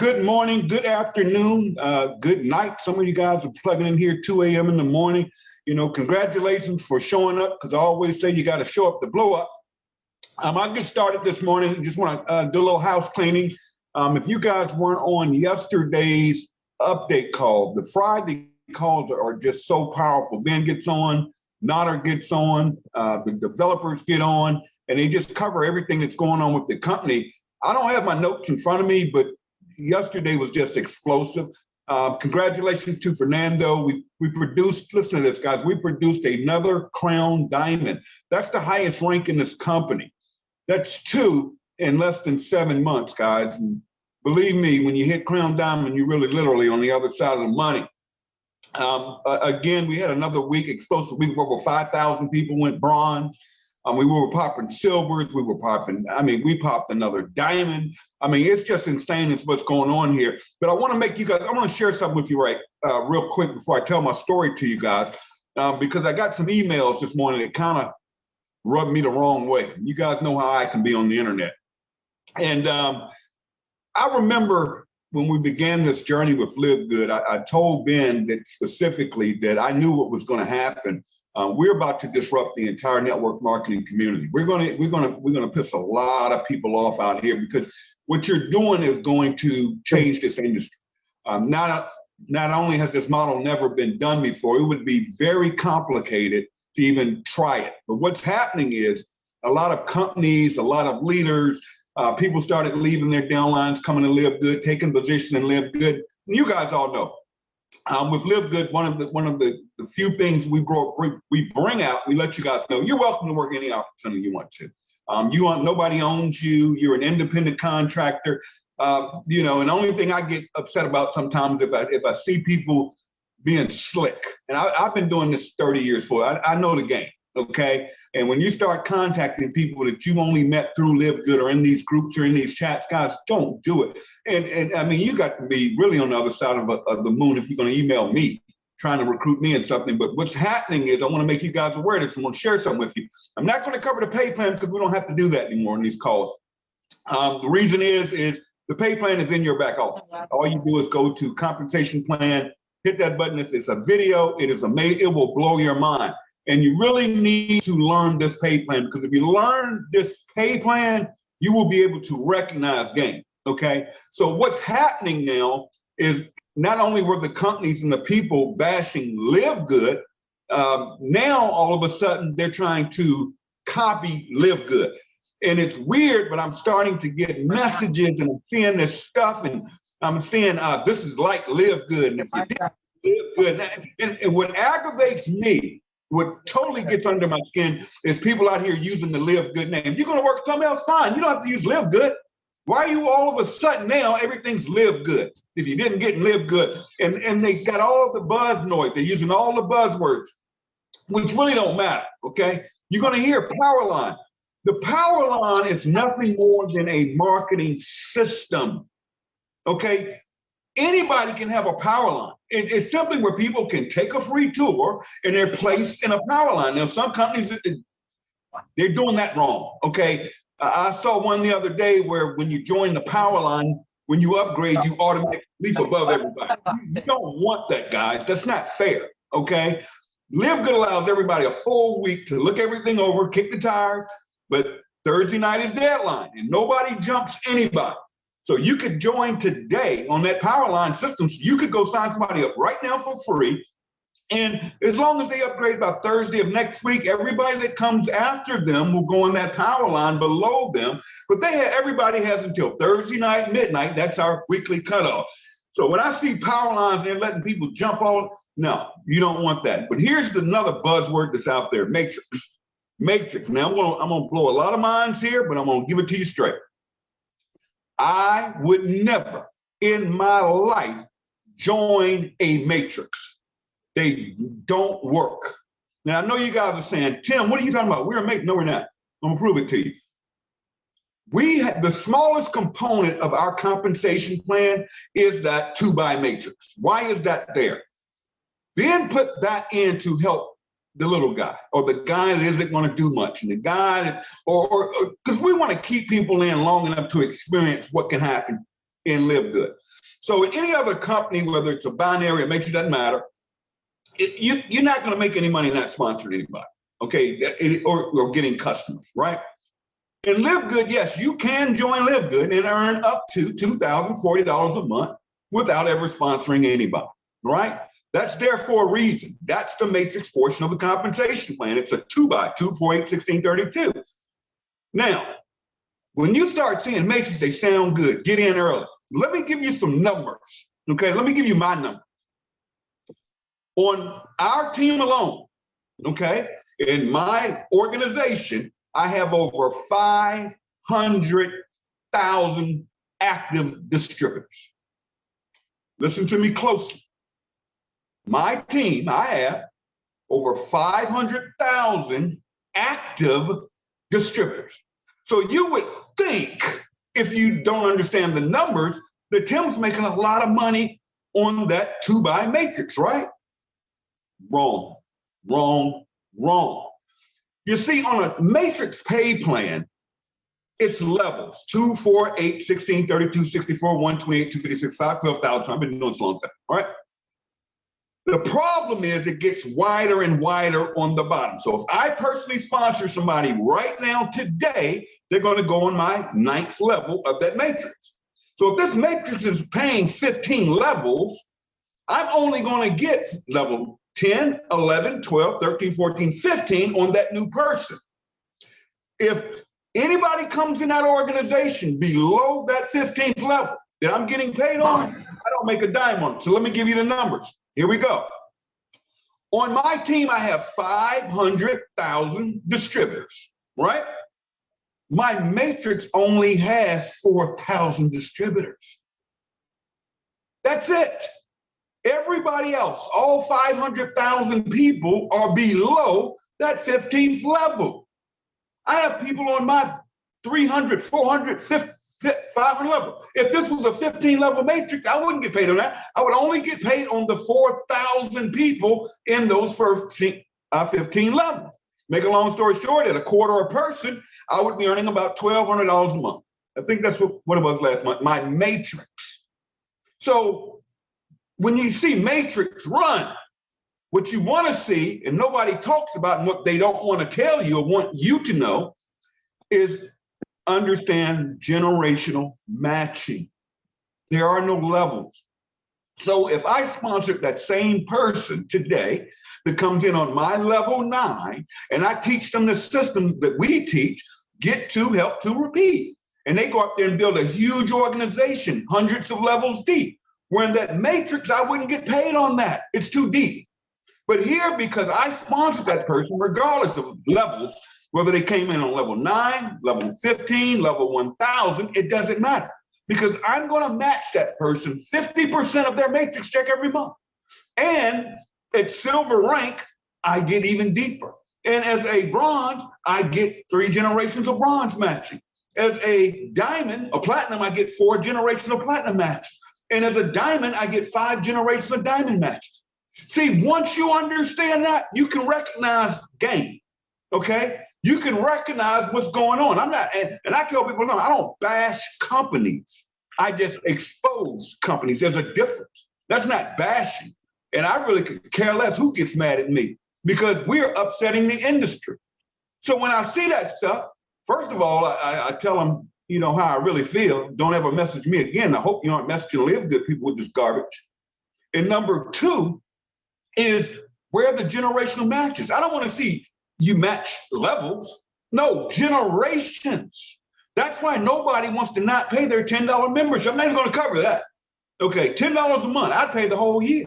Good morning, good afternoon, good night. Some of you guys are plugging in here 2 a.m. in the morning. You know, congratulations for showing up, because I always say you got to show up to blow up. I'll get started this morning. Just want to do a little house cleaning. If you guys weren't on yesterday's update call, the Friday calls are just so powerful. Ben gets on, Nader gets on, the developers get on, and they just cover everything that's going on with the company. I don't have my notes in front of me, but yesterday was just explosive. Congratulations to Fernando. We produced, listen to this, guys, we produced another Crown Diamond. That's the highest rank in this company. That's 2 in less than 7 months, guys. And believe me, when you hit Crown Diamond, you're really literally on the other side of the money. Again, we had another week, explosive week, where over 5,000 people went bronze. We were popping silvers. We popped another diamond. It's just insane. It's what's going on here. But I want to share something with you real quick before I tell my story to you guys, because I got some emails this morning that kind of rubbed me the wrong way. You guys know how I can be on the internet. And I remember when we began this journey with Live Good, I told Ben that specifically that I knew what was going to happen. We're about to disrupt the entire network marketing community. We're gonna piss a lot of people off out here, because what you're doing is going to change this industry. Not only has this model never been done before, it would be very complicated to even try it. But what's happening is a lot of companies, a lot of leaders, people started leaving their downlines, coming to Live Good, taking position in Live Good. And you guys all know. With Live Good, one of the few things we bring out, we let you guys know you're welcome to work any opportunity you want to. Nobody owns you. You're an independent contractor. And the only thing I get upset about sometimes if I see people being slick, and I've been doing this 30 years for. I know the game. Okay. And when you start contacting people that you only met through Live Good or in these groups or in these chats, guys, don't do it. And you got to be really on the other side of the moon if you're going to email me trying to recruit me in something. But what's happening is I want to make you guys aware of this. I'm going to share something with you. I'm not going to cover the pay plan because we don't have to do that anymore in these calls. The reason is the pay plan is in your back office. All you do is go to compensation plan, hit that button. It's a video. It will blow your mind. And you really need to learn this pay plan, because if you learn this pay plan, you will be able to recognize game, okay? So what's happening now is not only were the companies and the people bashing Live Good, now all of a sudden they're trying to copy Live Good. And it's weird, but I'm starting to get messages and I'm seeing this stuff and I'm seeing this is like Live Good. And if you didn't Live Good, and what aggravates me, what totally gets under my skin is people out here using the Live Good name. If you're going to work something else, fine. You don't have to use Live Good. Why are you all of a sudden now everything's Live Good? If you didn't get Live Good, and they got all the buzz noise. They're using all the buzzwords, which really don't matter. Okay, you're going to hear Powerline. The Powerline is nothing more than a marketing system. Okay. Anybody can have a power line. It's simply where people can take a free tour and they're placed in a power line. Now, some companies, they're doing that wrong, okay? I saw one the other day where when you join the power line, when you upgrade, you automatically leap above everybody. You don't want that, guys. That's not fair, okay? Live Good allows everybody a full week to look everything over, kick the tires, but Thursday night is deadline and nobody jumps anybody. So you could join today on that Powerline system. So you could go sign somebody up right now for free. And as long as they upgrade by Thursday of next week, everybody that comes after them will go on that Powerline below them. But everybody has until Thursday night, midnight. That's our weekly cutoff. So when I see Powerlines, they're letting people jump on. No, you don't want that. But here's another buzzword that's out there, Matrix. Matrix. Now I'm gonna blow a lot of minds here, but I'm gonna give it to you straight. I would never in my life join a matrix. They don't work. Now, I know you guys are saying, Tim, what are you talking about? We're a matrix. No, we're not. I'm going to prove it to you. We have the smallest component of our compensation plan is that 2x matrix. Why is that there? Ben put that in to help the little guy or the guy that isn't going to do much, and the guy that, or because we want to keep people in long enough to experience what can happen. in Live Good. So in any other company, whether it's a binary, it makes it doesn't matter. You're not going to make any money not sponsoring anybody, okay, or getting customers, right? In Live Good, yes, you can join Live Good and earn up to $2,040 a month without ever sponsoring anybody, right? That's there for a reason. That's the matrix portion of the compensation plan. It's a 2x2, 4, 8, 16, 32. Now, when you start seeing matrix, they sound good. Get in early. Let me give you some numbers, okay? Let me give you my numbers. On our team alone, okay, in my organization, I have over 500,000 active distributors. Listen to me closely. My team, I have over 500,000 active distributors. So you would think, if you don't understand the numbers, that Tim's making a lot of money on that 2x matrix, right? Wrong, wrong, wrong. You see, on a matrix pay plan, it's levels 2, 4, 8, 16, 32, 64, 128, 256, 5, 12,000. I've been doing this a long time, all right? The problem is it gets wider and wider on the bottom. So if I personally sponsor somebody right now today, they're going to go on my 9th level of that matrix. So if this matrix is paying 15 levels, I'm only going to get level 10, 11, 12, 13, 14, 15 on that new person. If anybody comes in that organization below that 15th level that I'm getting paid on, I don't make a dime on it. So let me give you the numbers. Here we go. On my team, I have 500,000 distributors, right? My matrix only has 4,000 distributors. That's it. Everybody else, all 500,000 people are below that 15th level. I have people on my 300, 400, 500 level. If this was a 15 level matrix, I wouldn't get paid on that. I would only get paid on the 4,000 people in those first 15 levels. Make a long story short, at a quarter a person, I would be earning about $1,200 a month. I think that's what it was last month, my matrix. So when you see matrix run, what you want to see, and nobody talks about, and what they don't want to tell you or want you to know, is understand generational matching. There are no levels. So if I sponsored that same person today that comes in on my level 9, and I teach them the system that we teach, get to, help to, repeat, and they go up there and build a huge organization, hundreds of levels deep, where in that matrix, I wouldn't get paid on that. It's too deep. But here, because I sponsored that person, regardless of levels, whether they came in on level 9, level 15, level 1,000, it doesn't matter. Because I'm going to match that person 50% of their matrix check every month. And at silver rank, I get even deeper. And as a bronze, I get 3 generations of bronze matching. As a diamond, a platinum, I get 4 generations of platinum matches. And as a diamond, I get 5 generations of diamond matches. See, once you understand that, you can recognize game, okay? You can recognize what's going on. I'm not, and I tell people, no, I don't bash companies. I just expose companies. There's a difference. That's not bashing. And I really could care less who gets mad at me, because we're upsetting the industry. So when I see that stuff, first of all, I tell them, you know, how I really feel. Don't ever message me again. I hope you aren't messaging Live Good people with this garbage. And number 2 is, where are the generational matches? I don't want to see you match levels. No, generations. That's why nobody wants to not pay their $10 membership. I'm not even going to cover that. Okay, $10 a month. I'd pay the whole year.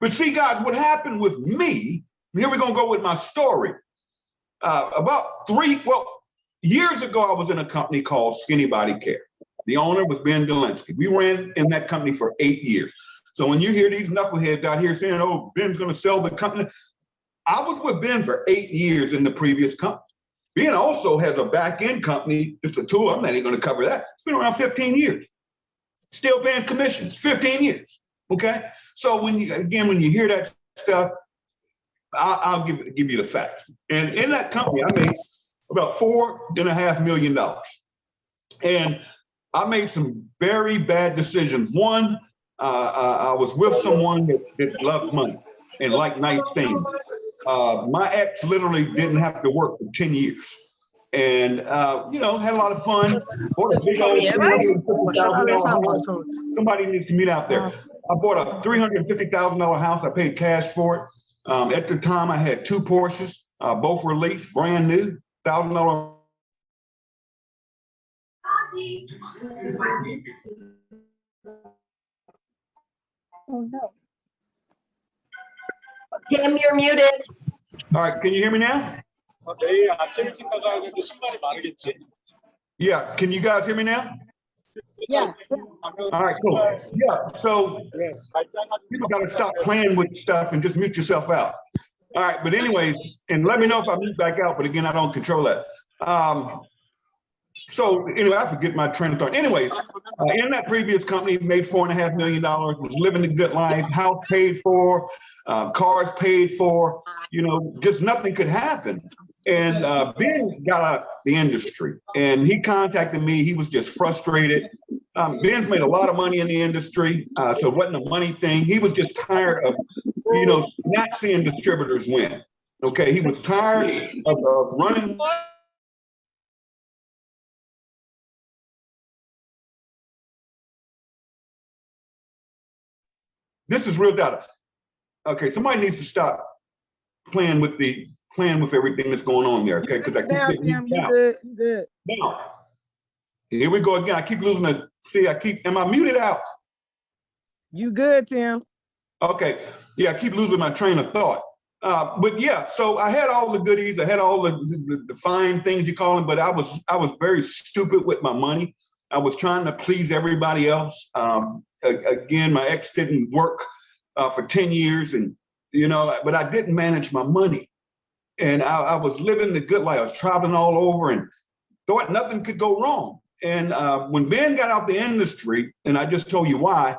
But see, guys, what happened with me, here we're going to go with my story. Years ago, I was in a company called Skinny Body Care. The owner was Ben Delinsky. We ran in that company for 8 years. So when you hear these knuckleheads out here saying, oh, Ben's going to sell the company, I was with Ben for 8 years in the previous company. Ben also has a back-end company. It's a tool. I'm not even going to cover that. It's been around 15 years. Still paying commissions, 15 years, okay? So when you hear that stuff, I'll give you the facts. And in that company, I made about $4.5 million. And I made some very bad decisions. One, I was with someone that loved money and liked nice things. My ex literally didn't have to work for 10 years. And, had a lot of fun. Bought a big old $350,000 house. Somebody needs to meet out there. I bought a $350,000 house. I paid cash for it. At the time, I had 2 Porsches, both were leased, brand new, $1,000. Oh, no. Tim, you're muted. All right, can you hear me now? Yeah, can you guys hear me now? Yes. All right, cool. Yeah, so people got to stop playing with stuff and just mute yourself out. All right, but anyways, and let me know if I mute back out, but again, I don't control that. So anyway, I forget my train of thought. Anyways, in that previous company, made $4.5 million, was living the good life, house paid for, cars paid for, just nothing could happen. And Ben got out the industry and he contacted me. He was just frustrated. Ben's made a lot of money in the industry, so it wasn't a money thing. He was just tired of, not seeing distributors win. Okay, he was tired of running. This is real data. Okay, somebody needs to stop playing with everything that's going on there. Okay, because I keep getting you good. Now, here we go again. I keep losing it. See, am I muted out? You good, Tim? Okay, yeah, I keep losing my train of thought. But yeah, so I had all the goodies. I had all the fine things you call them, but I was very stupid with my money. I was trying to please everybody else. Again, my ex didn't work for 10 years and, but I didn't manage my money. And I was living the good life. I was traveling all over and thought nothing could go wrong. And when Ben got out the industry, and I just told you why,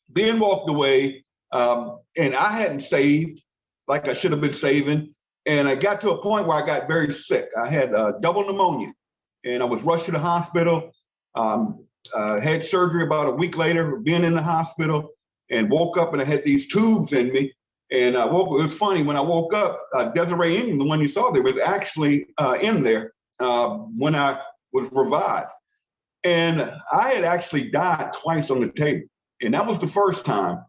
Ben walked away and I hadn't saved like I should have been saving. And I got to a point where I got very sick. I had double pneumonia and I was rushed to the hospital. Had surgery about a week later, being in the hospital, and woke up and I had these tubes in me. And it was funny, when I woke up, Desiree Ingram, the one you saw there, was actually in there when I was revived. And I had actually died twice on the table. And that was the first time.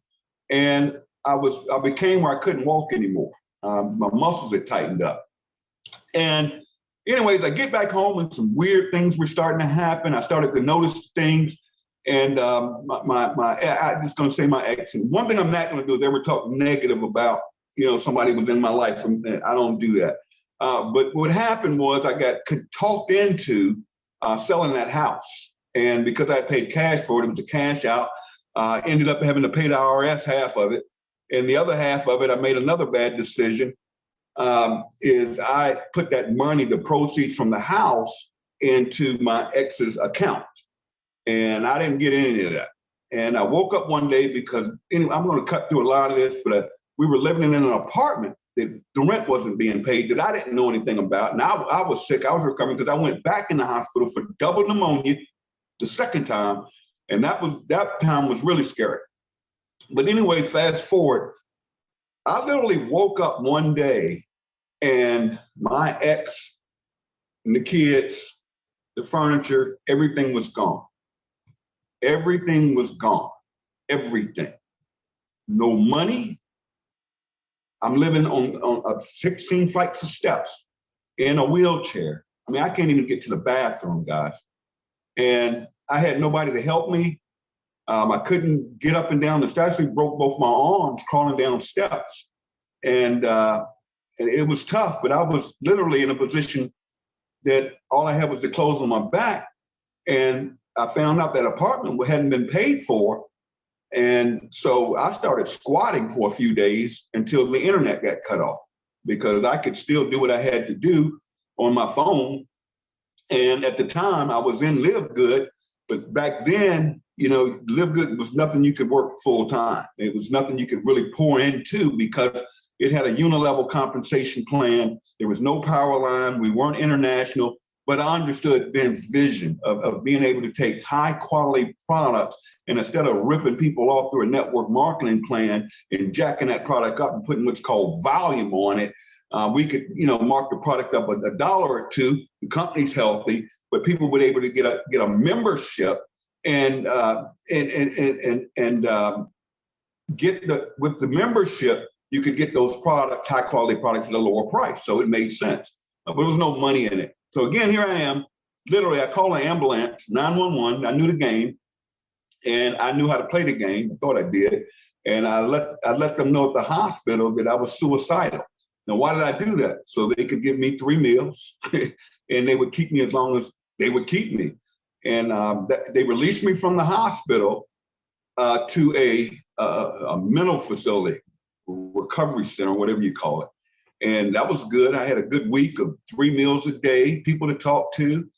And I became where I couldn't walk anymore. My muscles had tightened up. And anyways, I get back home and some weird things were starting to happen. I started to notice things. And I'm just going to say my ex. And one thing I'm not going to do is ever talk negative about, somebody was in my life. I don't do that. But what happened was I got talked into selling that house. And because I paid cash for it, it was a cash out. Ended up having to pay the IRS half of it. And the other half of it, I made another bad decision. Is I put that money, the proceeds from the house, into my ex's account. And I didn't get any of that. And I woke up one day because I'm going to cut through a lot of this, but we were living in an apartment that the rent wasn't being paid that I didn't know anything about. And I was sick. I was recovering because I went back in the hospital for double pneumonia the second time. And that time was really scary. But anyway, fast forward, I literally woke up one day and my ex and the kids, the furniture, everything was gone. Everything was gone. Everything. No money. I'm living on 16 flights of steps in a wheelchair. I mean, I can't even get to the bathroom, guys. And I had nobody to help me. I couldn't get up and down the steps. I actually broke both my arms crawling down steps. And it was tough, but I was literally in a position that all I had was the clothes on my back. And I found out that apartment hadn't been paid for. And so I started squatting for a few days until the internet got cut off, because I could still do what I had to do on my phone. And at the time I was in Live Good, but back then, Live Good was nothing you could work full time. It was nothing you could really pour into because it had a unilevel compensation plan. There was no power line. We weren't international. but I understood Ben's vision of being able to take high quality products, and instead of ripping people off through a network marketing plan and jacking that product up and putting what's called volume on it, we could, mark the product up $1 or $2. The company's healthy, but people would be able to get a membership and with the membership, you could get those products, high quality products at a lower price. So it made sense, but there was no money in it. So again, here I am. Literally, I called an ambulance, 911. I knew the game, and I knew how to play the game. I thought I did, and I let them know at the hospital that I was suicidal. Now, why did I do that? So they could give me 3 meals, and they would keep me as long as they would keep me. And they released me from the hospital to a mental facility, recovery center, whatever you call it. And that was good. I had a good week of 3 meals a day, people to talk to.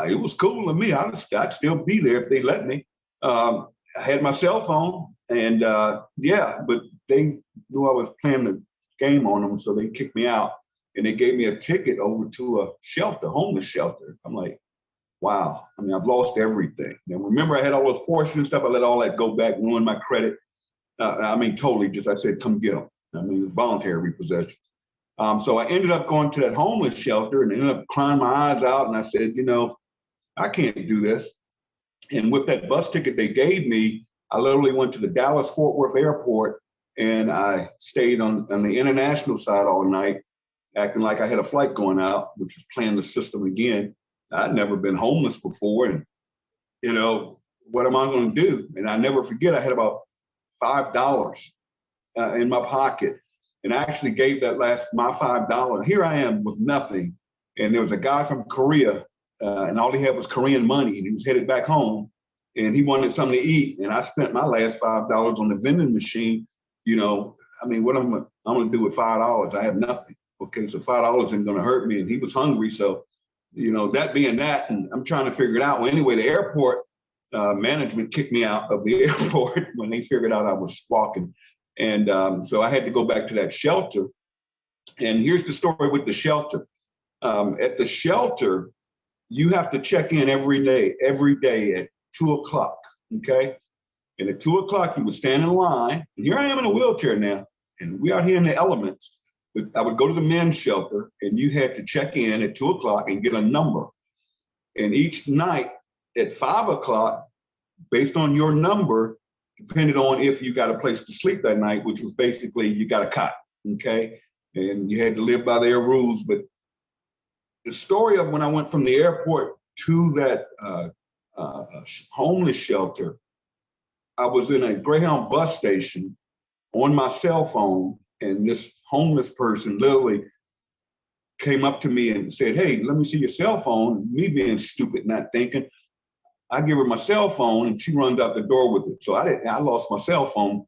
It was cool to me. I'd still be there if they let me. I had my cell phone, and but they knew I was playing the game on them, so they kicked me out, and they gave me a ticket over to a shelter, homeless shelter. I'm like, wow. I mean, I've lost everything. Now, remember, I had all those Porsches and stuff. I let all that go back, ruin my credit. Totally just, I said, come get them. I mean, it was voluntary repossession. So I ended up going to that homeless shelter and ended up crying my eyes out. And I said, I can't do this. And with that bus ticket they gave me, I literally went to the Dallas-Fort Worth airport, and I stayed on the international side all night, acting like I had a flight going out, which was playing the system again. I'd never been homeless before. And, what am I going to do? And I never forget, I had about $5 in my pocket. And I actually gave my $5. Here I am with nothing. And there was a guy from Korea, and all he had was Korean money. And he was headed back home, and he wanted something to eat. And I spent my last $5 on the vending machine. What I'm going to do with $5? I have nothing. Okay, so $5 isn't going to hurt me. And he was hungry. So, that being that, and I'm trying to figure it out. Well, anyway, the airport management kicked me out of the airport when they figured out I was squawking. And so I had to go back to that shelter. And here's the story with the shelter. At the shelter, you have to check in every day at 2:00. Okay. And at 2:00, you would stand in line. And here I am in a wheelchair now, and we out here in the elements. But I would go to the men's shelter, and you had to check in at 2:00 and get a number. And each night at 5:00, based on your number, depended on if you got a place to sleep that night, which was basically you got a cot, okay? And you had to live by their rules. But the story of when I went from the airport to that homeless shelter, I was in a Greyhound bus station on my cell phone, and this homeless person literally came up to me and said, "Hey, let me see your cell phone." Me being stupid, not thinking, I give her my cell phone, and she runs out the door with it. So I lost my cell phone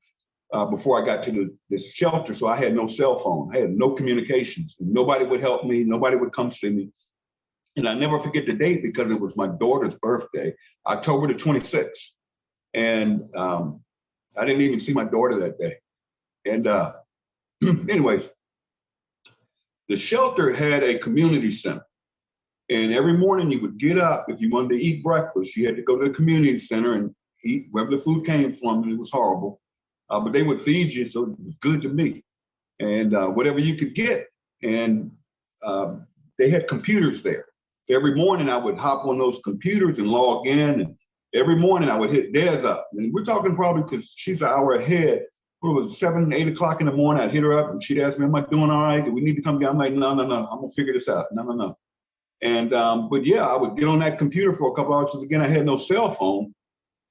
before I got to this shelter. So I had no cell phone. I had no communications. Nobody would help me. Nobody would come see me. And I never forget the date because it was my daughter's birthday, October the 26th. And I didn't even see my daughter that day. And anyways, the shelter had a community center. And every morning you would get up. If you wanted to eat breakfast, you had to go to the community center and eat wherever the food came from. And it was horrible, but they would feed you. So it was good to me. And whatever you could get. And they had computers there. So every morning I would hop on those computers and log in. And every morning I would hit Des up. And we're talking probably because she's an hour ahead. It was 7, 8 o'clock in the morning. I'd hit her up and she'd ask me, "Am I doing all right? Do we need to come down?" I'm like, no. I'm going to figure this out. No. And, but yeah, I would get on that computer for a couple hours because again, I had no cell phone.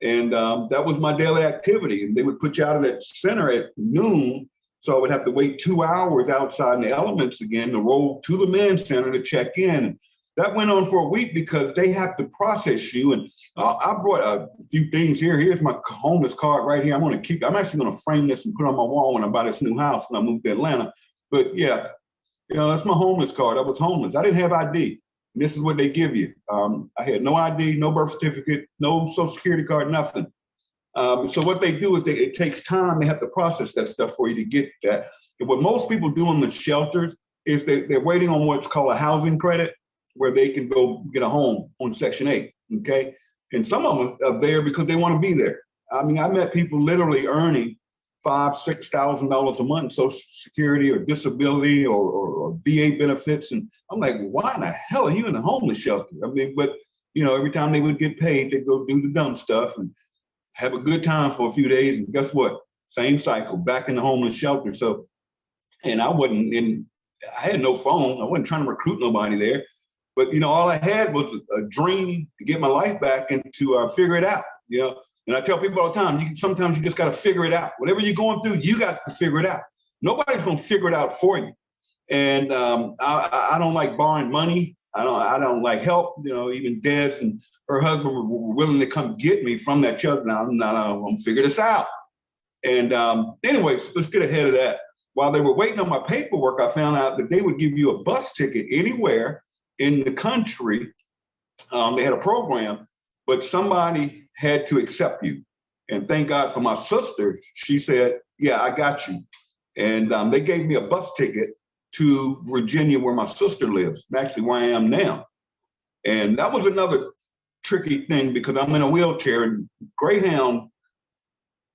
And that was my daily activity. And they would put you out of that center at noon. So I would have to wait 2 hours outside in the elements again to roll to the men's center to check in. That went on for a week because they have to process you. And I brought a few things here. Here's my homeless card right here. I'm actually going to frame this and put it on my wall when I buy this new house when I move to Atlanta. But yeah, that's my homeless card. I was homeless. I didn't have ID. And this is what they give you. I had no ID, no birth certificate, no social security card, nothing. So what they do is it takes time. They have to process that stuff for you to get that. And what most people do in the shelters is they're waiting on what's called a housing credit. where they can go get a home on Section 8, okay? And some of them are there because they want to be there. I mean, I met people literally earning $5,000, $6,000 a month in Social Security or disability or VA benefits. And I'm like, why in the hell are you in a homeless shelter? I mean, but you know, every time they would get paid, they'd go do the dumb stuff and have a good time for a few days. And guess what? Same cycle, back in the homeless shelter. So, and I had no phone. I wasn't trying to recruit nobody there. But, you know, all I had was a dream to get my life back and to figure it out, you know. And I tell people all the time, sometimes you just got to figure it out. Whatever you're going through, you got to figure it out. Nobody's going to figure it out for you. And I don't like borrowing money. I don't like help. You know, even Des and her husband were willing to come get me from that shelter. Now, I'm going to figure this out. And anyways, let's get ahead of that. While they were waiting on my paperwork, I found out that they would give you a bus ticket anywhere in the country. They had a program, but somebody had to accept you. And thank God for my sister. She said, yeah, I got you. And they gave me a bus ticket to Virginia, where my sister lives, actually where I am now. And that was another tricky thing because I'm in a wheelchair, and Greyhound,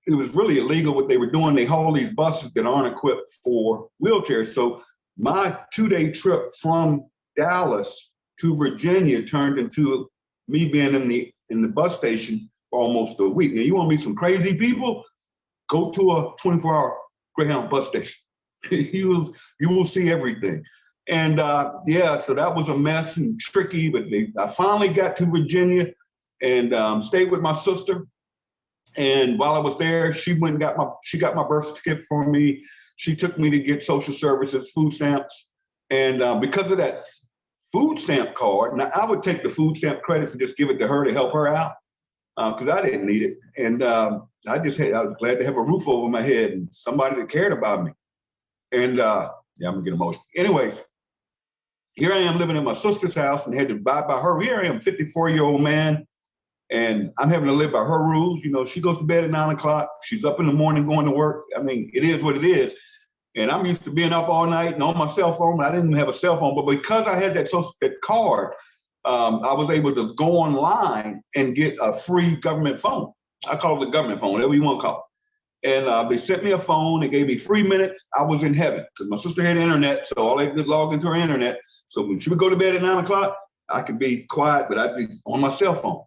it was really illegal what they were doing. They haul these buses that aren't equipped for wheelchairs. So my 2-day trip from Dallas to Virginia turned into me being in the bus station for almost a week. Now, you want to meet some crazy people? Go to a 24-hour Greyhound bus station. You will see everything. And yeah, so that was a mess and tricky, but I finally got to Virginia and stayed with my sister. And while I was there, she went and got my birth certificate for me. She took me to get social services, food stamps. And because of that food stamp card, now I would take the food stamp credits and just give it to her to help her out because I didn't need it. And I was glad to have a roof over my head and somebody that cared about me. And yeah, I'm gonna get emotional. Anyways, here I am living in my sister's house and had to abide by her. Here I am, 54-year-old man, and I'm having to live by her rules. You know, she goes to bed at 9 o'clock. She's up in the morning going to work. I mean, it is what it is. And I'm used to being up all night and on my cell phone. I didn't even have a cell phone, but because I had that card, I was able to go online and get a free government phone. I call it the government phone, whatever you want to call it. And they sent me a phone. They gave me 3 minutes. I was in heaven because my sister had internet. So all I did was log into her internet. So when she would go to bed at 9 o'clock, I could be quiet, but I'd be on my cell phone.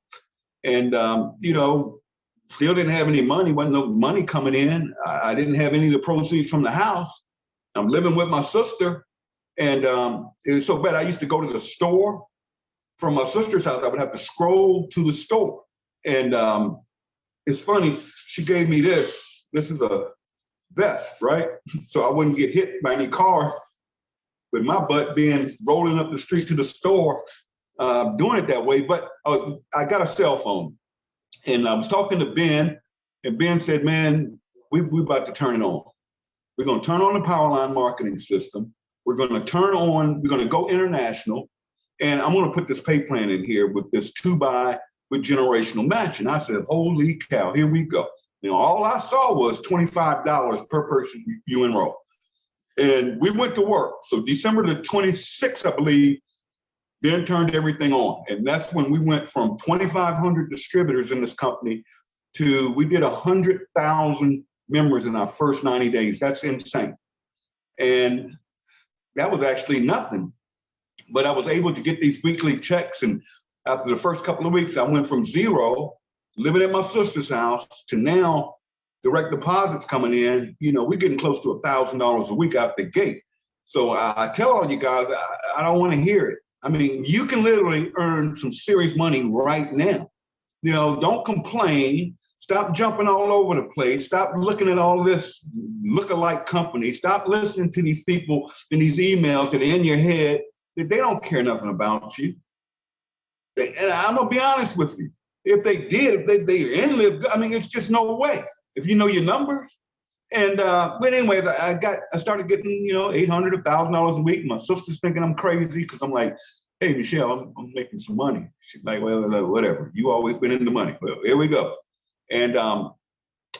And, you know, still didn't have any money. Wasn't no money coming in. I didn't have any of the proceeds from the house. I'm living with my sister. And it was so bad. I used to go to the store from my sister's house. I would have to scroll to the store. And it's funny. She gave me this. This is a vest, right? So I wouldn't get hit by any cars with my butt being rolling up the street to the store, doing it that way. But I got a cell phone and I was talking to Ben and Ben said, man, we're about to turn it on. We're going to turn on the Powerline marketing system. We're going to go international. And I'm going to put this pay plan in here with this 2-buy with generational match. And I said, holy cow, here we go. You know, all I saw was $25 per person you enroll. And we went to work. So December the 26th, I believe, Ben turned everything on. And that's when we went from 2,500 distributors in this company to, we did 100,000 members in our first 90 days. That's insane. And that was actually nothing. But I was able to get these weekly checks. And after the first couple of weeks, I went from zero, living at my sister's house, to now direct deposits coming in. You know, we're getting close to $1,000 a week out the gate. So I tell all you guys, I don't want to hear it. I mean, you can literally earn some serious money right now. You know, don't complain. Stop jumping all over the place. Stop looking at all this look-alike company. Stop listening to these people in these emails that are in your head that they don't care nothing about you. And I'm gonna be honest with you. If they did, if they in live, I mean, it's just no way. If you know your numbers. And but anyway, I started getting, you know, $800, $1,000 a week. My sister's thinking I'm crazy because I'm like, hey, Michelle, I'm making some money. She's like, well, whatever. You always been in the money. Well, here we go. And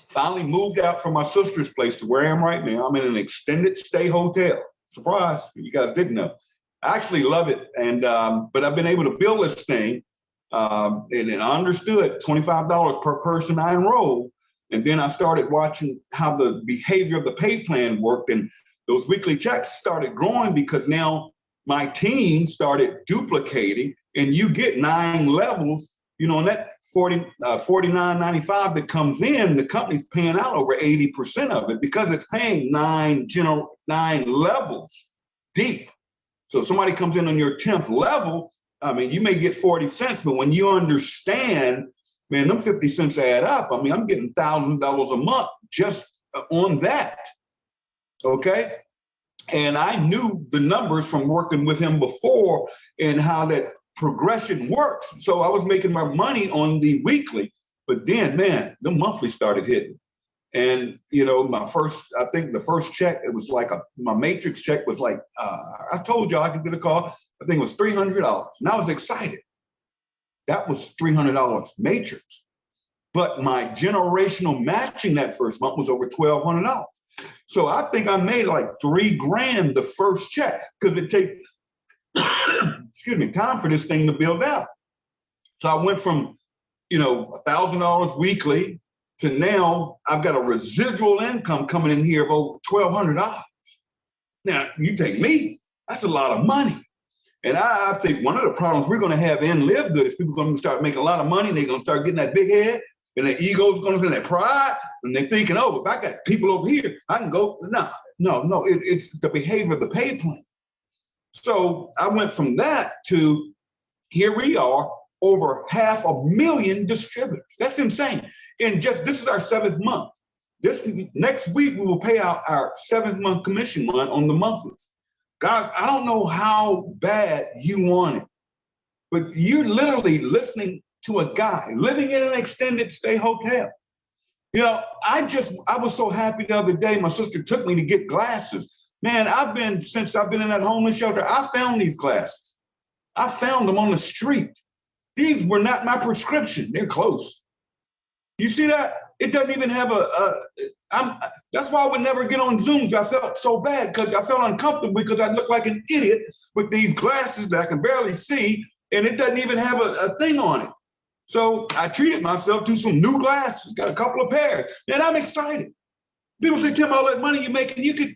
finally moved out from my sister's place to where I am right now. I'm in an extended stay hotel. Surprise, you guys didn't know. I actually love it. And, but I've been able to build this thing and I understood $25 per person I enrolled. And then I started watching how the behavior of the pay plan worked, and those weekly checks started growing because now my team started duplicating, and you get 9 levels, you know, and that $49.95 that comes in, the company's paying out over 80% of it because it's paying 9 levels deep. So if somebody comes in on your 10th level, I mean, you may get 40 cents, but when you understand, man, them 50 cents add up. I mean, I'm getting $1,000 a month just on that, okay? And I knew the numbers from working with him before and how that progression works. So I was making my money on the weekly, but then, man, the monthly started hitting. And, you know, I think the first check, it was like my matrix check was like, I told y'all I could get a call. I think it was $300. And I was excited. That was $300 matrix. But my generational matching that first month was over $1,200. So I think I made like $3,000 the first check because it takes, excuse me, time for this thing to build out. So I went from, you know, $1,000 weekly to now I've got a residual income coming in here of over $1,200. Now you take me, that's a lot of money. And I think one of the problems we're going to have in Live Good is people are going to start making a lot of money. And they're going to start getting that big head, and their ego's going to get that pride. And they're thinking, oh, if I got people over here, I can go. No. It's the behavior of the pay plan. So I went from that to here we are, over 500,000 distributors. That's insane. And just this is our 7th month. This next week, we will pay out our 7th month commission month on the monthlies. God, I don't know how bad you want it, but you're literally listening to a guy living in an extended stay hotel. You know, I was so happy the other day. My sister took me to get glasses. Man, since I've been in that homeless shelter, I found these glasses. I found them on the street. These were not my prescription. They're close. You see that? It doesn't even have that's why I would never get on Zooms. I felt so bad because I felt uncomfortable because I look like an idiot with these glasses that I can barely see, and it doesn't even have a thing on it. So I treated myself to some new glasses, got a couple of pairs, and I'm excited. People say, Tim, all that money you're making,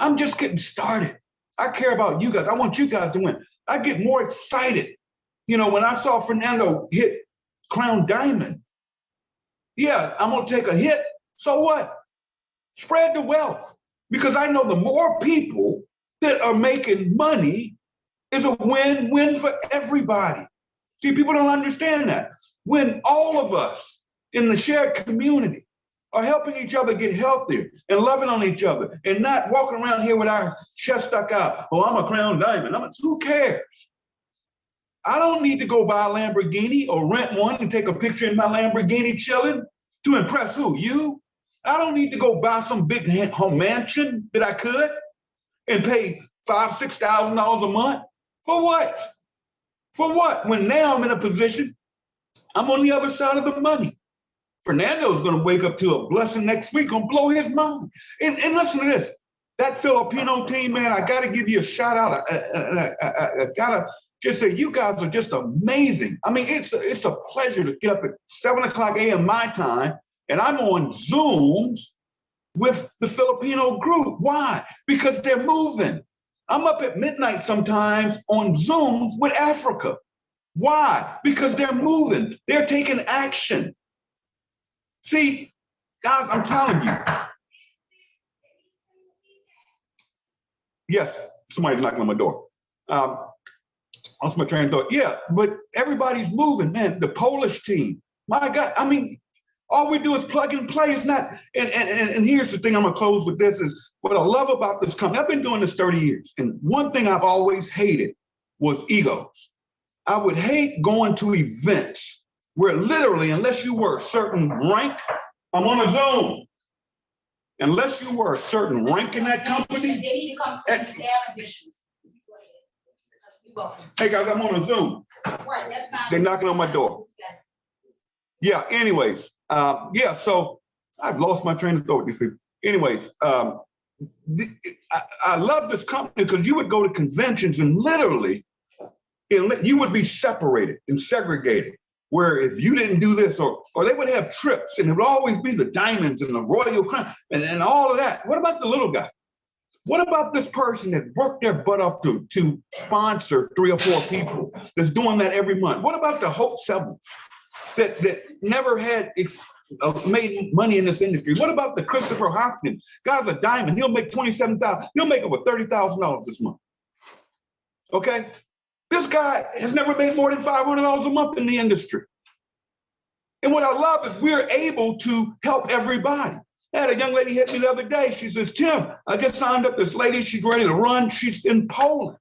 I'm just getting started. I care about you guys. I want you guys to win. I get more excited. You know, when I saw Fernando hit Crown Diamond, yeah, I'm going to take a hit. So what? Spread the wealth. Because I know the more people that are making money is a win-win for everybody. See, people don't understand that. When all of us in the shared community are helping each other get healthier and loving on each other and not walking around here with our chest stuck out, oh, I'm a Crown Diamond. Who cares? I don't need to go buy a Lamborghini or rent one and take a picture in my Lamborghini chilling to impress who? You? I don't need to go buy some big home mansion that I could and pay $5,000, $6,000 a month. For what? For what? When now I'm in a position, I'm on the other side of the money. Fernando's going to wake up to a blessing next week, going to blow his mind. And listen to this. That Filipino team, man, I got to give you a shout out. I got to just say, you guys are just amazing. I mean, it's a pleasure to get up at 7:00 a.m. my time, and I'm on Zooms with the Filipino group. Why? Because they're moving. I'm up at midnight sometimes on Zooms with Africa. Why? Because they're moving. They're taking action. See, guys, I'm telling you. Yes, somebody's knocking on my door. That's my train of thought. Yeah, but everybody's moving, man. The Polish team, my God. I mean, all we do is plug and play. It's not. And here's the thing. I'm gonna close with this: is what I love about this company. I've been doing this 30 years, and one thing I've always hated was egos. I would hate going to events where literally, unless you were a certain rank, I'm on a Zoom. Unless you were a certain rank in that company. Hey guys, I'm on a Zoom. They're knocking on my door. Yeah, anyways, so I've lost my train of thought with these people. Anyways, I love this company because you would go to conventions and literally you would be separated and segregated. Where if you didn't do this, or they would have trips, and it would always be the diamonds and the royal crown and all of that. What about the little guy? What about this person that worked their butt off to sponsor 3 or 4 people that's doing that every month? What about the Hope Sevens that never had made money in this industry? What about the Christopher Hopkins? Guy's a diamond. He'll make $27,000. He'll make over $30,000 this month. Okay? This guy has never made more than $500 a month in the industry. And what I love is we're able to help everybody. I had a young lady hit me the other day. She says, Tim, I just signed up this lady. She's ready to run. She's in Poland.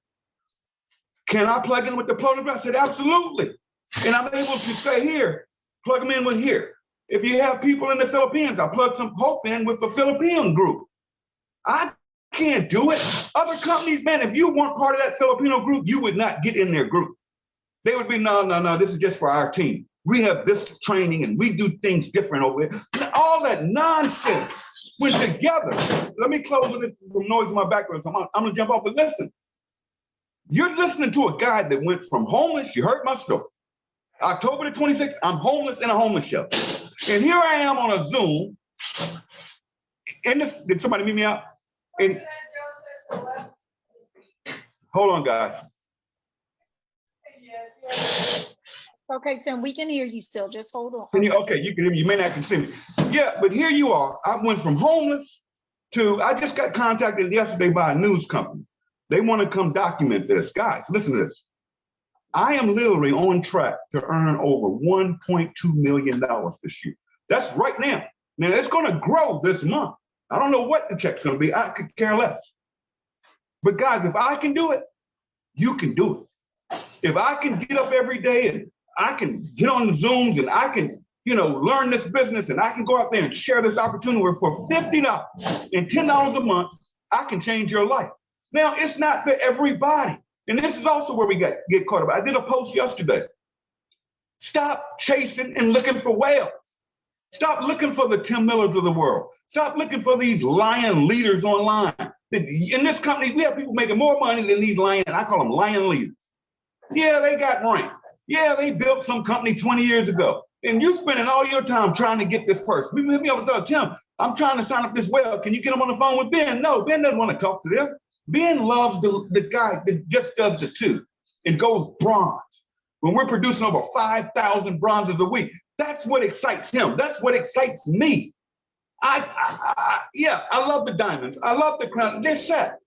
Can I plug in with the Poland? I said, absolutely. And I'm able to say, here, plug them in with here. If you have people in the Philippines, I plug some Hope in with the Philippine group. I can't do it. Other companies, man, if you weren't part of that Filipino group, you would not get in their group. They would be, no, this is just for our team. We have this training and we do things different over here. All that nonsense went together. Let me close with this from noise in my background. So I'm gonna jump off, but listen. You're listening to a guy that went from homeless, you heard my story. October the 26th, I'm homeless in a homeless shelter. And here I am on a Zoom. And this, did somebody meet me out? And hold on, guys. Okay, Tim, we can hear you still. Just hold on. Okay, you can hear me. You may not can see me. Yeah, but here you are. I went from homeless to, I just got contacted yesterday by a news company. They want to come document this. Guys, listen to this. I am literally on track to earn over $1.2 million this year. That's right now. Now, it's going to grow this month. I don't know what the check's going to be. I could care less. But guys, if I can do it, you can do it. If I can get up every day and I can get on the Zooms and I can, learn this business and I can go out there and share this opportunity where for $50 and $10 a month, I can change your life. Now, it's not for everybody. And this is also where we get caught up. I did a post yesterday. Stop chasing and looking for whales. Stop looking for the Tim Millers of the world. Stop looking for these lion leaders online. In this company, we have people making more money than these lion, I call them lion leaders. Yeah, they got rank. Yeah, they built some company 20 years ago. And you spending all your time trying to get this person. People hit me up and thought, Tim, I'm trying to sign up this whale. Can you get them on the phone with Ben? No, Ben doesn't want to talk to them. Ben loves the guy that just does the 2 and goes bronze. When we're producing over 5,000 bronzes a week, that's what excites him. That's what excites me. I love the diamonds. I love the crown. They're set.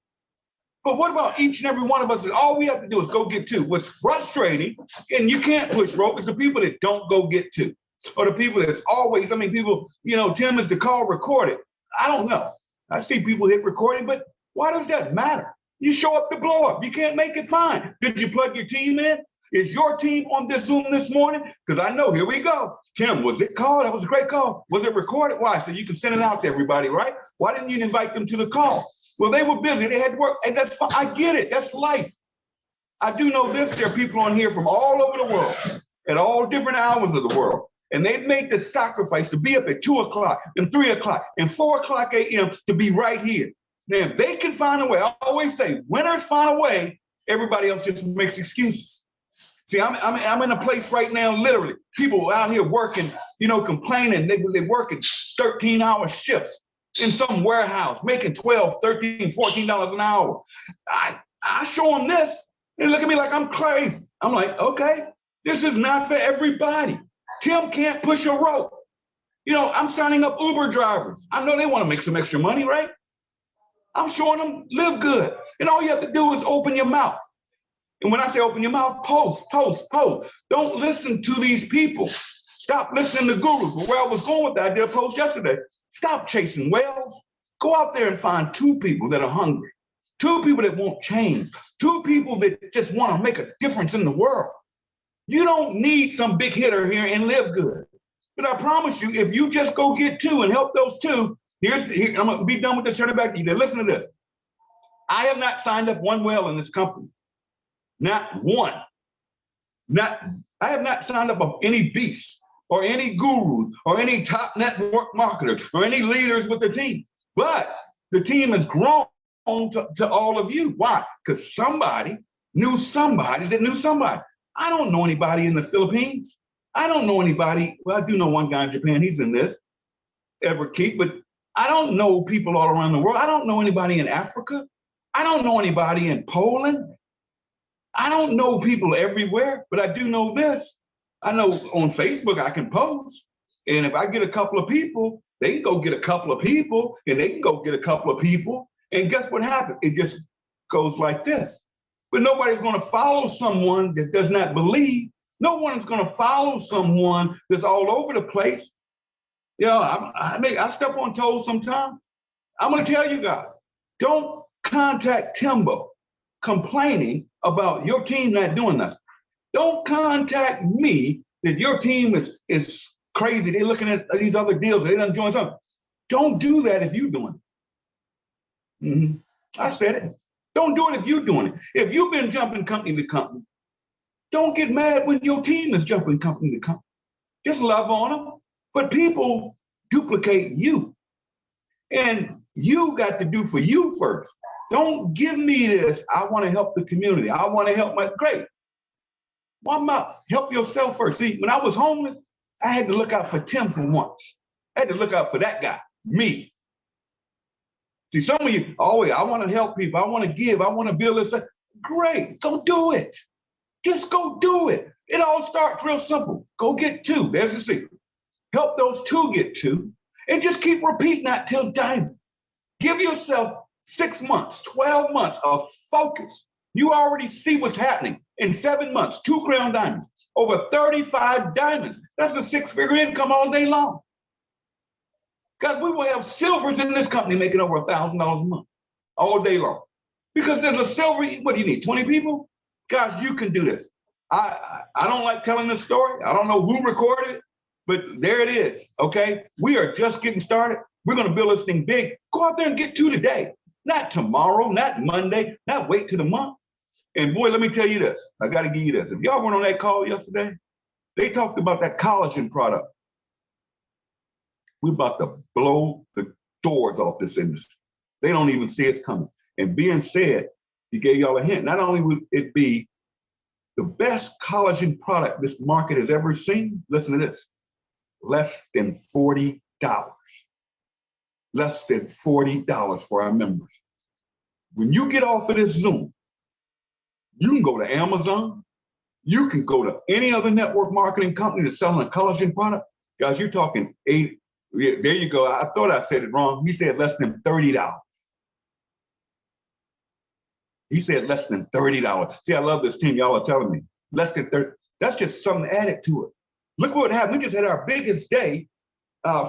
But what about each and every one of us? All we have to do is go get 2. What's frustrating, and you can't push rope, is the people that don't go get 2. Or the people that's always, people, Tim, is the call recorded. I don't know. I see people hit recording, but why does that matter? You show up to blow up. You can't make it fine. Did you plug your team in? Is your team on this Zoom this morning? Because I know, here we go. Tim, was it called? That was a great call. Was it recorded? Why? So you can send it out to everybody, right? Why didn't you invite them to the call? Well, they were busy. They had to work. And that's fine. I get it. That's life. I do know this. There are people on here from all over the world at all different hours of the world. And they've made the sacrifice to be up at 2 o'clock and 3 o'clock and 4 o'clock a.m. to be right here. Now, if they can find a way, I always say, winners find a way, everybody else just makes excuses. See, I'm in a place right now, literally, people out here working, complaining, they're working 13-hour shifts in some warehouse, making $12, $13, $14 an hour. I show them this, they look at me like I'm crazy. I'm like, okay, this is not for everybody. Tim can't push a rope. I'm signing up Uber drivers. I know they want to make some extra money, right? I'm showing them live good. And all you have to do is open your mouth. And when I say open your mouth, post. Don't listen to these people. Stop listening to gurus. But where I was going with that, I did a post yesterday. Stop chasing whales. Go out there and find 2 people that are hungry, 2 people that won't change, 2 people that just want to make a difference in the world. You don't need some big hitter here and live good. But I promise you, if you just go get 2 and help those 2, I'm going to be done with this, turn it back to you. Now, listen to this. I have not signed up one whale in this company. Not one. I have not signed up any beasts or any gurus or any top network marketers or any leaders with the team. But The team has grown to all of you. Why? Because somebody knew somebody that knew somebody. I don't know anybody in the Philippines. I don't know anybody. Well, I do know one guy in Japan. He's in this, Edward Keith, but I don't know people all around the world. I don't know anybody in Africa. I don't know anybody in Poland. I don't know people everywhere, but I do know this. I know on Facebook I can post. And if I get a couple of people, they can go get a couple of people, and they can go get a couple of people. And guess what happened? It just goes like this. But nobody's going to follow someone that does not believe. No one's going to follow someone that's all over the place. You know, I step on toes sometimes. I'm going to tell you guys, don't contact Timbo complaining about your team not doing nothing. Don't contact me that your team is crazy. They're looking at these other deals. They done join something. Don't do that if you're doing it. Mm-hmm. I said it. Don't do it if you're doing it. If you've been jumping company to company, don't get mad when your team is jumping company to company. Just love on them. But people duplicate you. And you got to do for you first. Don't give me this. I want to help the community. I want to help my great. Why not? Help yourself first. See, when I was homeless, I had to look out for Tim for once. I had to look out for that guy, me. See, some of you, always, I want to help people. I want to give. I want to build this. Great, go do it. Just go do it. It all starts real simple. Go get two. There's the secret. Help those two get two. And just keep repeating that till diamond. Give yourself 6 months, 12 months of focus. You already see what's happening. In 7 months, 2 crown diamonds, over 35 diamonds. That's a 6-figure income all day long. Guys, we will have silvers in this company making over $1,000 a month, all day long. Because there's a silver, what do you need, 20 people? Guys, you can do this. I don't like telling this story. I don't know who recorded it, but there it is, okay? We are just getting started. We're gonna build this thing big. Go out there and get 2 today. Not tomorrow, not Monday, not wait till the month. And boy, let me tell you this. I gotta give you this. If y'all went on that call yesterday, they talked about that collagen product. We're about to blow the doors off this industry. They don't even see us coming. And being said, he gave y'all a hint. Not only would it be the best collagen product this market has ever seen, listen to this, less than $40. Less than $40 for our members. When you get off of this Zoom, you can go to Amazon. You can go to any other network marketing company that's selling a collagen product. Guys, you're talking there you go. I thought I said it wrong. He said less than $30. He said less than $30. See, I love this team. Y'all are telling me less than 30. That's just something added to it. Look what happened. We just had our biggest day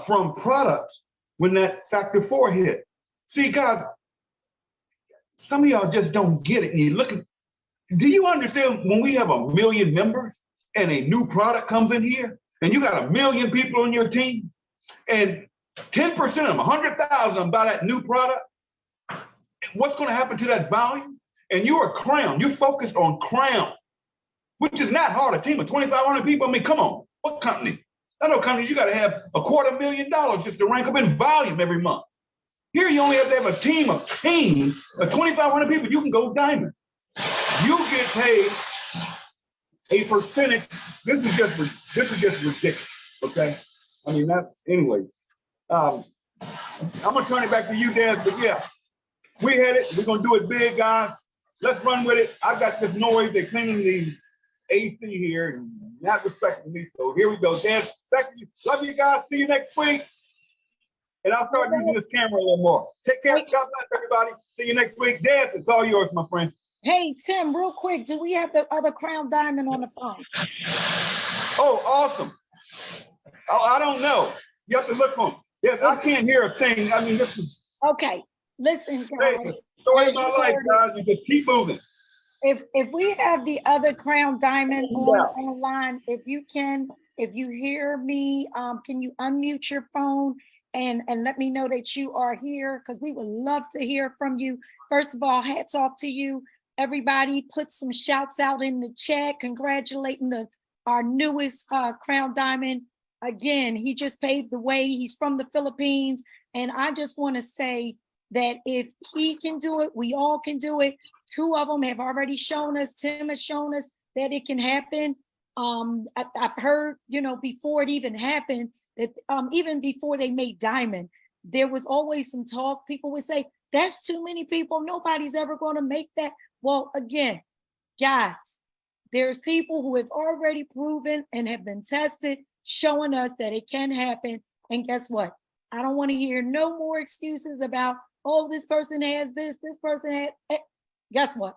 from products when that factor 4 hit. See, guys, some of y'all just don't get it. And you look at, do you understand when we have 1 million members and a new product comes in here and you got 1 million people on your team and 10% of them, 100,000 of them buy that new product, what's going to happen to that volume? And you're a crown. You're focused on crown, which is not hard. A team of 2,500 people. I mean, come on. What company? I know companies, you got to have $250,000 just to rank up in volume every month. Here, you only have to have a team of 2,500 people. You can go diamond. You get paid a percentage. This is just ridiculous. Okay. I mean, anyway. I'm gonna turn it back to you, Dan. But yeah, we had it. We're gonna do it big, guys. Let's run with it. I got this noise. They're cleaning the AC here and not respecting me. So here we go. Dan, back to you. Love you guys. See you next week. And I'll start using this camera a little more. Take care. God bless everybody. See you next week. Dan, it's all yours, my friend. Hey, Tim, real quick, do we have the other crown diamond on the phone? Oh, awesome. Oh, I don't know. You have to look for him. Yeah, I can't hear a thing. I mean, this is Okay, listen, guys. story of my life, guys. You just keep moving. If we have the other crown diamond online, if you hear me, can you unmute your phone and let me know that you are here? Because we would love to hear from you. First of all, hats off to you. Everybody put some shouts out in the chat, congratulating our newest crown diamond. Again, he just paved the way. He's from the Philippines. And I just want to say, that if he can do it, we all can do it. Two of them have already shown us, Tim has shown us that it can happen. I've heard, before it even happened, that even before they made Diamond, there was always some talk. People would say, that's too many people. Nobody's ever going to make that. Well, again, guys, there's people who have already proven and have been tested, showing us that it can happen. And guess what? I don't want to hear no more excuses about, oh, this person has this person had. Guess what?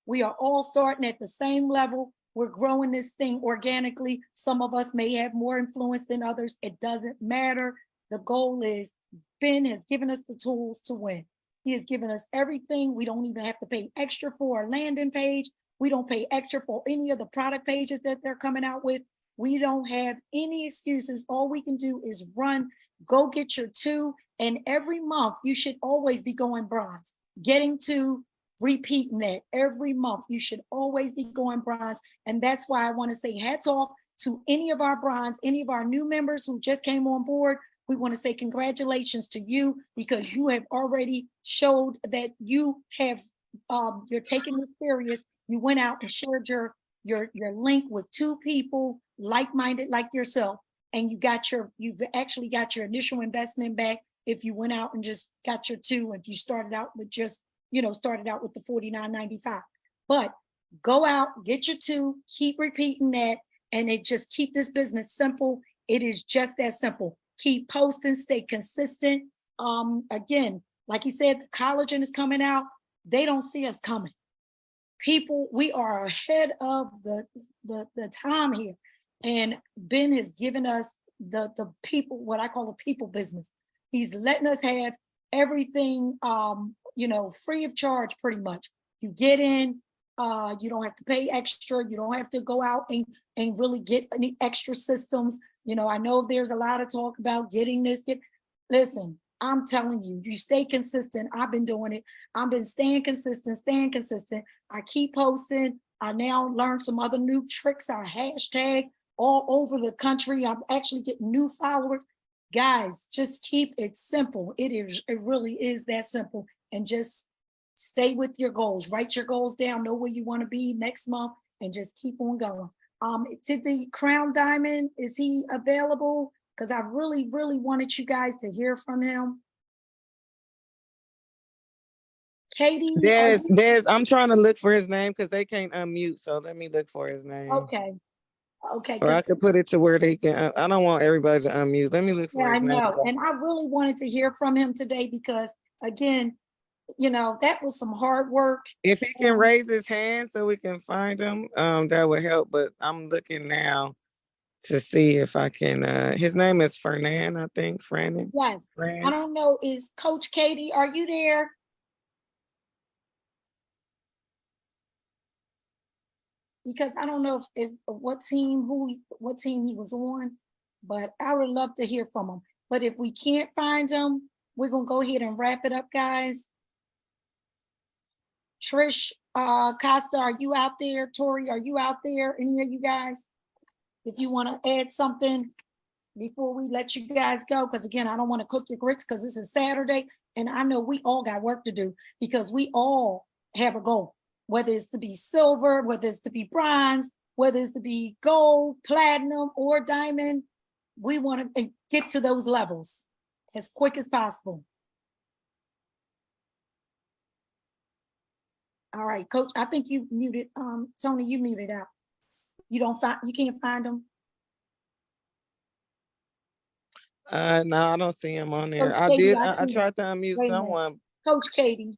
We are all starting at the same level. We're growing this thing organically. Some of us may have more influence than others. It doesn't matter. The goal is Ben has given us the tools to win. He has given us everything. We don't even have to pay extra for our landing page. We don't pay extra for any of the product pages that they're coming out with. We don't have any excuses. All we can do is run, go get your 2. And every month you should always be going bronze, getting to repeating that every month. You should always be going bronze. And that's why I want to say hats off to any of our bronze, any of our new members who just came on board. We want to say congratulations to you because you have already showed that you have, you're taking this serious. You went out and shared your link with 2 people like-minded like yourself, and you've actually got your initial investment back if you went out and just got your 2, if you started out with just, started out with the $49.95. But go out, get your 2, keep repeating that, and it just keep this business simple. It is just that simple. Keep posting, stay consistent. Again, like you said, the collagen is coming out. They don't see us coming. People, we are ahead of the time here. And Ben has given us the people, what I call the people business. He's letting us have everything, free of charge pretty much. You get in, you don't have to pay extra. You don't have to go out and really get any extra systems. I know there's a lot of talk about getting this. Listen, I'm telling you, you stay consistent. I've been doing it. I've been staying consistent. I keep posting. I now learned some other new tricks. I hashtag all over the country. I'm actually getting new followers. Guys, just keep it simple. It really is that simple. And just stay with your goals. Write your goals down. Know where you want to be next month and just keep on going. To the Crown Diamond, is he available? Because I really, really wanted you guys to hear from him. Katie? I'm trying to look for his name because they can't unmute. So let me look for his name. Okay. Or I could put it to where they can. I don't want everybody to unmute. Let me look for his name. I know. And I really wanted to hear from him today because, again, that was some hard work. If he can raise his hand so we can find him, that would help. But I'm looking now to see if I can. His name is Fernan, I think. Fernan. Yes. I don't know. Is Coach Katie, are you there? Because I don't know if what team he was on, but I would love to hear from him. But if we can't find him, we're gonna go ahead and wrap it up, guys. Trish Costa, are you out there? Tori, are you out there? Any of you guys? If you want to add something before we let you guys go, because again, I don't want to cook your grits because this is Saturday, and I know we all got work to do because we all have a goal, whether it's to be silver, whether it's to be bronze, whether it's to be gold, platinum, or diamond. We want to get to those levels as quick as possible. All right, Coach, I think you muted, Tony, you muted out. You can't find them? No, I don't see him on there. Coach Katie, I tried to unmute someone. Coach Katie.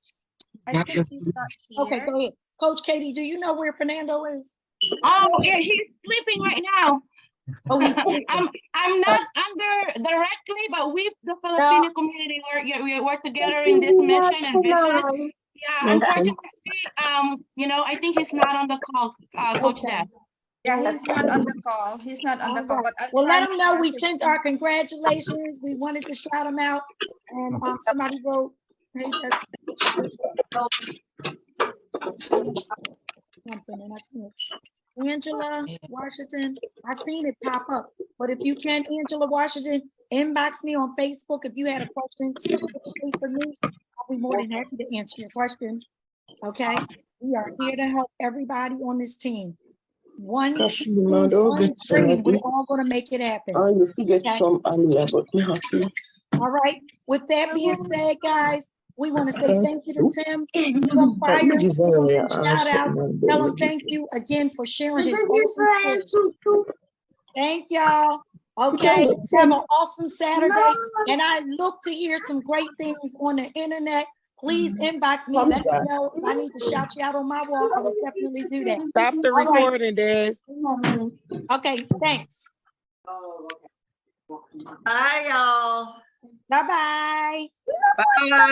I think he's not here. Okay, go ahead. Coach Katie, do you know where Fernando is? Oh, yeah, he's sleeping right now. Oh, he's sleeping. I'm not under directly, but we, the Filipino community, we work together in this mission and vision. Yeah, unfortunately, I think he's not on the call, Coach Deb. Yeah, he's not on the call. He's not on the call. But well, let him know we sent our congratulations. We wanted to shout him out. And somebody wrote, hey, Angela Washington, I seen it pop up. But if you can, Angela Washington, inbox me on Facebook if you had a question specifically for me. I I'll be more than happy to answer your question. Okay, we are here to help everybody on this team. One, Gosh, two, man, don't one get some dream. of We're it. all gonna make it happen. And you forget Okay. some earlier, but me happy. All right. With that being said, guys, we want to say Thank thank you to Tim. Give him But fire, you give deserve him it, a shout out. Tell him thank you again for sharing his awesome story. Thank y'all. Okay, have an awesome Saturday. And I look to hear some great things on the internet. Please inbox me. Let me know if I need to shout you out on my wall. I will definitely do that. Stop the All right. recording, Des. Okay, thanks. Bye, y'all. Bye-bye. Bye.